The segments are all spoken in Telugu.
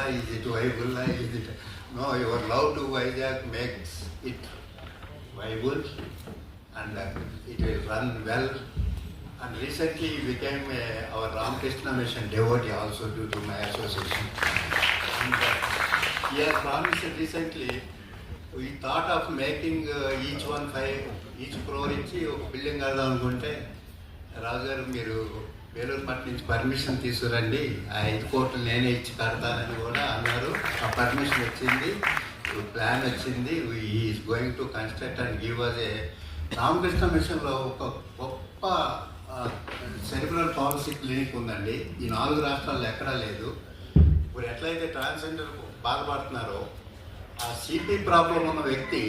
is it viable, is it? No, your love to Vizag makes it viable and it will run well. And recently he became our Ramakrishna Mission devotee also due to my association. And he has promised recently, we thought of making each crore ఇచ్చి ఒక బిల్డింగ్ కడదాం అనుకుంటే రాజు గారు మీరు వేలూరుపట్నం నుంచి పర్మిషన్ తీసుకురండి, ఆ 5 కోట్లు నేనే ఇచ్చి కడతానని కూడా అన్నారు. ఆ పర్మిషన్ వచ్చింది, ప్లాన్ వచ్చింది. Is going to construct and give us a Ramakrishna మిషన్లో ఒక గొప్ప సెరిబ్రల్ పాలసీ క్లినిక్ ఉందండి. ఈ 4 రాష్ట్రాల్లో ఎక్కడా లేదు. ఇప్పుడు ఎట్లయితే ట్రాన్స్జెండర్ బాధపడుతున్నారో ఆ సిపి ప్రాబ్లం ఉన్న వ్యక్తి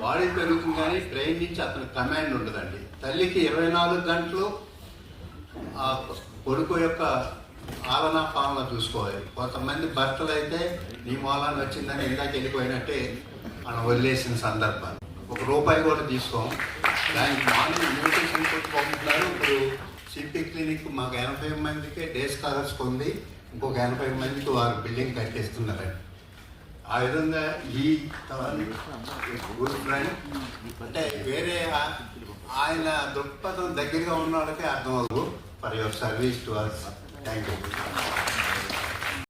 బాడీ పెరుగుతుంది కానీ బ్రెయిన్ నుంచి అతనికి కమాండ్ ఉండదండి. తల్లికి 24 గంటలు ఆ కొడుకు యొక్క ఆలనా పాలన చూసుకోవాలి. కొంతమంది భర్తలు అయితే నీ మూలాన్ని వచ్చిందని ఇందాక వెళ్ళిపోయినట్టే మనం వదిలేసిన సందర్భాలు. ₹1 కూడా తీసుకోం. దానికి మార్నింగ్ న్యూట్రిషన్ ఫుడ్ పంపుతున్నారు. ఇప్పుడు సిపి క్లినిక్ మాకు 80 మందికి డే స్కాలర్స్కి ఉంది, ఇంకొక 80 మందికి వారు బిల్డింగ్ కట్టేస్తున్నారండి. ఆ విధంగా ఈ గుడ్ ఫ్రెండ్ అంటే వేరే ఆయన దృక్పథం దగ్గరగా ఉన్న వాళ్ళకే అర్థం అవ్వదు. For your service to us. Thank you.